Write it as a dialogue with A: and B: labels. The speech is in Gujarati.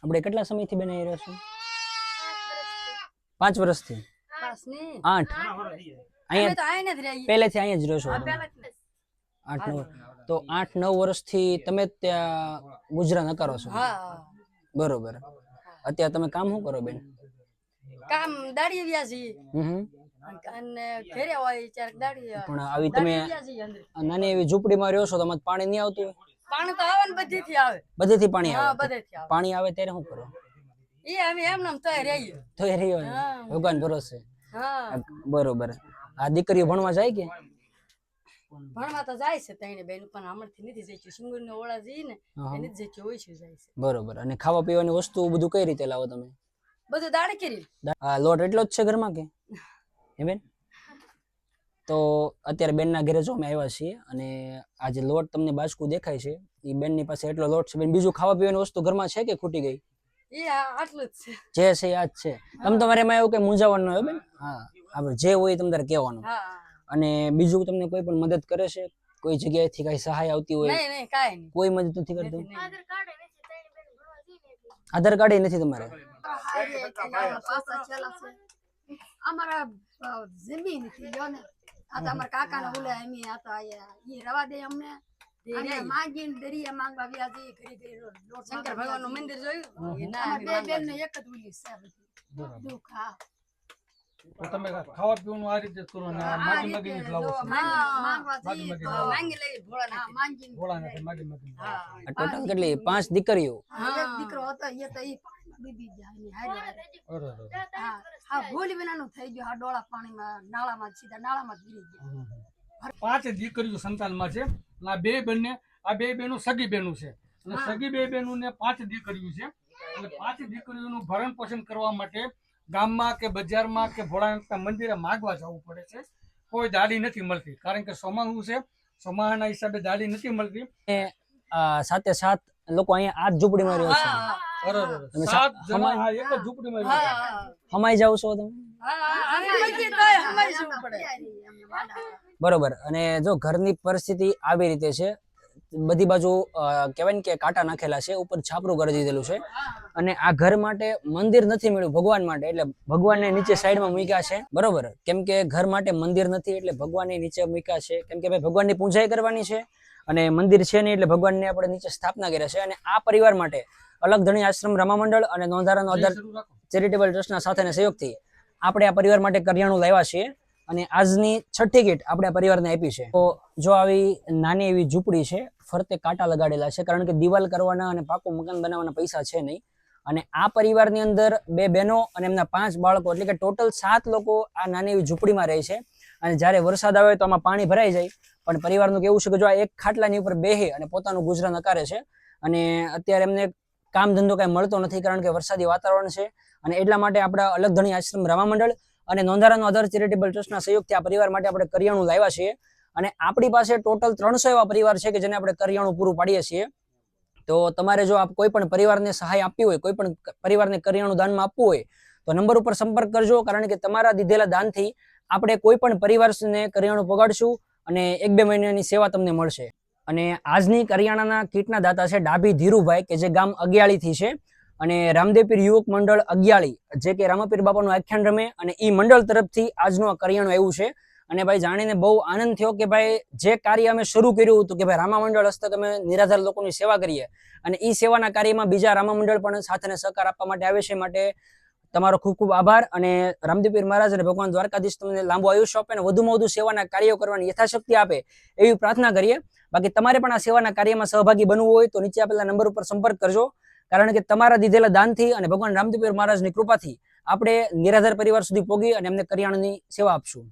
A: આપણે કેટલા સમયથી બનાવી રહ્યા છો? 5 વર્ષથી? 8 અહીંયા પહેલેથી અહીંયા જ રહો છો? 8-9 તો 8-9 વર્ષથી તમે ત્યાં ગુજરાન કરો છો? બરોબર. અત્યારે તમે કામ શું કરો બેન?
B: કામ દાડી વ્યાજી અને ઘરે હોય ચાર દાડી.
A: પણ આવી તમે નાની એવી ઝૂંપડીમાં રહ્યો છો તો તમારે પાણી નહીં આવતું હોય?
B: પાણી તો આવે ને બધેથી આવે.
A: બધેથી પાણી આવે?
B: બધેથી આવે.
A: પાણી આવે ત્યારે શું કરો?
B: એ અમે એમ નામ તોય રહીએ.
A: તોય રહ્યો ભગવાન ભરોસે. બરોબર. આ દીકરીઓ ભણવા જાય કે?
B: ભણવા તો જાય છે તઈને બેન, પણ હમણાંથી નથી જઈ. સિંગુર ને ઓળા જઈ ને એને જ જઈ હોય છે જાય છે.
A: બરોબર. અને ખાવા પીવાની વસ્તુ બધું કઈ રીતે લાવો તમે?
B: બધું દાડે કરી.
A: આ લોટ એટલો જ છે ઘરમાં કે હે બેન? તો અત્યારે બેનના ઘરે જો અમે આવ્યા છીએ અને આ જે લોટ તમને બાજકું દેખાય છે એ બેનની પાસે એટલો લોટ છે. બેન બીજું ખાવા પીવાની વસ્તુ ઘરમાં છે કે ખૂટી ગઈ?
B: એ આટલું જ છે.
A: જે છે આ જ છે. તમે તમારે એમાં એવું કે મૂંઝાવાનું હોય બેન? હા, આપણે જે હોય તમે તારે કહેવાનું. અને બીજું તમને કોઈ પણ મદદ કરે છે? કોઈ જગ્યાએથી કઈ સહાય આવતી હોય?
B: નહીં કાઈ નહીં.
A: કોઈ મદદ નથી કરતું? આધાર કાર્ડ નથી તમારે?
B: અમારા જમીન નથી જો ને. આ તો અમારા કાકાના ઓલે એમી હતા ઈ રવા દે અમને. અને માંગીને દરિયા માંગવા વ્યા જઈ ઘડી ઘડી. શંકર ભગવાનનું મંદિર જોયું? ના, બે બેન ને એક જ ઉલી છે. દુખ. હા,
C: તો તમે ખાવા પીવાનું આ રીતે કરો ને માગી જ લાવો છો?
B: માંગી લઈ ભોળાનાથ. માંગીને
C: ભોળાનાથ માગી.
A: ટોટલ કેટલી? 5 દીકરીઓ?
B: એક દીકરો હતો એ તો ઈ પાણીમાં બીબી જાય. હા, ભૂલી વિનાનું થઈ ગયું. આ ડોળા પાણીમાં નાળામાં સીધા નાળામાં ગીરી ગયા.
C: 5 દીકરીઓ સંતાનમાં છે. આ બે બેનને આ બે બેનો સગી બેનું છે અને સગી બે બેનું ને 5 દીકરીઓ છે. અને 5 દીકરીઓનું ભરણ પોષણ કરવા માટે ગામમાં કે બજારમાં કે ભોળાનાથના મંદિરે માગવા જવું પડે છે. કોઈ દાડી નથી મળતી, કારણ કે ચોમાસું છે. ચોમાસાના હિસાબે દાડી નથી મળતી.
A: સાથે 7 લોકો અહીંયા આ જ ઝૂંપડીમાં રહ્યો છે?
C: એક જ ઝૂંપડીમાં
A: હમાઈ જાવ છો તમે? બરોબર. અને જો ઘરની પરિસ્થિતિ આવી રીતે છે, બધી બાજુ કહેવાય ને કે કાંટા નાખેલા છે, ઉપર છાપરું કરી દીધેલું છે અને આ ઘર માટે મંદિર નથી મળ્યું ભગવાન માટે, એટલે ભગવાનને નીચે સાઈડમાં મૂક્યા છે. બરોબર. કેમ કે ઘર માટે મંદિર નથી એટલે ભગવાનને નીચે મૂક્યા છે. કેમ કે ભાઈ ભગવાનની પૂજાઈ કરવાની છે અને મંદિર છે નહીં એટલે ભગવાનને આપણે નીચે સ્થાપના કર્યા છે. અને આ પરિવાર માટે અલગ ધણી આશ્રમ રામા મંડળ અને નોંધારાનો અધર ચેરિટેબલ ટ્રસ્ટના સાથેના સહયોગથી આપણે આ પરિવાર માટે કરિયાણું લાવ્યા છીએ અને આજની 6ઠ્ઠી કીટ આપણે આ પરિવારને આપી છે. તો જો આવી નાની એવી ઝૂંપડી છે, ફરતે કાંટા લગાડેલા છે કારણ કે દિવાલ કરવાના અને પાકું મકાન બનાવવાના પૈસા છે નહીં. અને આ પરિવારની અંદર 2 બહેનો અને એમના 5 બાળકો, એટલે કે ટોટલ 7 લોકો આ નાની એવી ઝૂંપડીમાં રહે છે. અને જ્યારે વરસાદ આવે તો આમાં પાણી ભરાઈ જાય, પણ પરિવારનું કેવું છે કે જો આ એક ખાટલાની ઉપર બેહે અને પોતાનું ગુજરાન નકારે છે. અને અત્યારે એમને કામ ધંધો કાંઈ મળતો નથી કારણ કે વરસાદી વાતાવરણ છે. અને એટલા માટે આપણા અલગ ધણી આશ્રમ રામા મંડળ અને નોંધારાનો અધર ચેરિટેબલ ટ્રસ્ટના સહયોગથી આ પરિવાર માટે આપણે કરિયાણું લાવ્યા છીએ. અને આપણી પાસે ટોટલ 300 એવા પરિવાર છે કે જેને આપણે કરિયાણું પૂરું પાડીએ છીએ. તો તમારે જો કોઈ પણ પરિવારને સહાય આપવી હોય, કોઈ પણ પરિવારને કરિયાણું દાનમાં આપવું હોય તો નંબર ઉપર સંપર્ક કરજો, કારણ કે તમારા દીધેલા દાનથી આપણે કોઈ પણ પરિવારને કરિયાણું પગાડશું અને 1-2 મહિનાની સેવા તમને મળશે. અને આજની કરિયાણાના કીટના દાતા છે ડાભી ધીરુભાઈ, કે જે ગામ અગિયાળીથી છે અને રામદેવપીર યુવક મંડળ અગિયાળી, જે કે રામાપીર બાપાનું આખ્યાન રમે, અને ઈ મંડળ તરફથી આજનું આ કરિયાણું આવ્યું છે. અને ભાઈ જાણીને બહુ આનંદ થયો કે ભાઈ જે કાર્ય અમે શરૂ કર્યું હતું કે ભાઈ રામા મંડળ હસ્તક અમે નિરાધાર લોકોની સેવા કરીએ, અને ઈ સેવાના કાર્યમાં બીજા રામા મંડળ પણ સાથે સહકાર આપવા માટે આવે છે. માટે તમારો ખૂબ ખૂબ આભાર. અને રામદેવપીર મહારાજ અને ભગવાન દ્વારકાધીશ તમને લાંબુ આયુષ્ય આપે અને વધુમાં વધુ સેવાના કાર્યો કરવાની યથાશક્તિ આપે એવી પ્રાર્થના કરીએ. બાકી તમારે પણ આ સેવાના કાર્યમાં સહભાગી બનવું હોય તો નીચે આપેલા નંબર ઉપર સંપર્ક કરજો, કારણ કે તમારા દીધેલા દાનથી અને ભગવાન રામદેવપીર મહારાજની કૃપાથી આપણે નિરાધાર પરિવાર સુધી પહોંચી અને એમને કરિયાણાની સેવા આપશું.